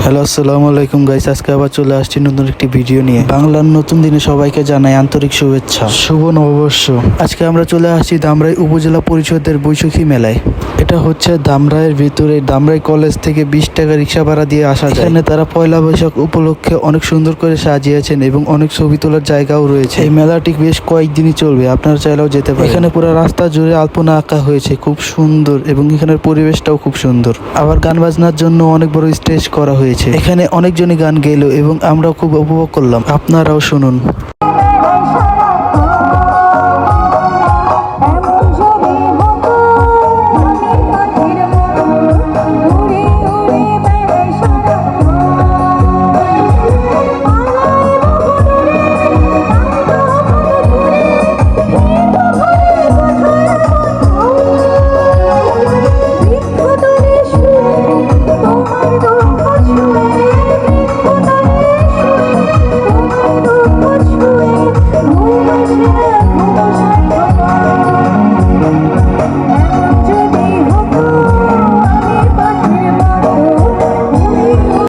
Hello, আসসালামু আলাইকুম guys. আজকে আবার চলে আসছি নতুন একটি ভিডিও নিয়ে। বাংলার নতুন দিনে সবাইকে জানাই আন্তরিক শুভেচ্ছা, শুভ নববর্ষ। আজকে আমরা চলে আসছি ধামরাই উপজেলা পরিষদের বৈশাখী মেলায়। এটা হচ্ছে ধামরাইয়ের ভিতরে ধামরাই কলেজ থেকে 20 টাকা রিক্সা ভাড়া দিয়ে আসা যায়। এখানে তারা পয়লা বৈশাখ উপলক্ষে অনেক সুন্দর করে সাজিয়েছেন এবং অনেক ছবি তোলার জায়গাও রয়েছে। এই মেলাটি বেশ কয়েকদিনই চলবে, আপনারা চাইলেও যেতে পারেন। এখানে পুরো রাস্তা জুড়ে আলপনা আঁকা হয়েছে, খুব সুন্দর, এবং এখানের পরিবেশটাও খুব সুন্দর। আবার গান বাজনার জন্য অনেক বড় স্টেজ করা হয়েছে। এখানে অনেকজনই গান গেলো এবং আমরাও খুব উপভোগ করলাম, আপনারাও শুনুন।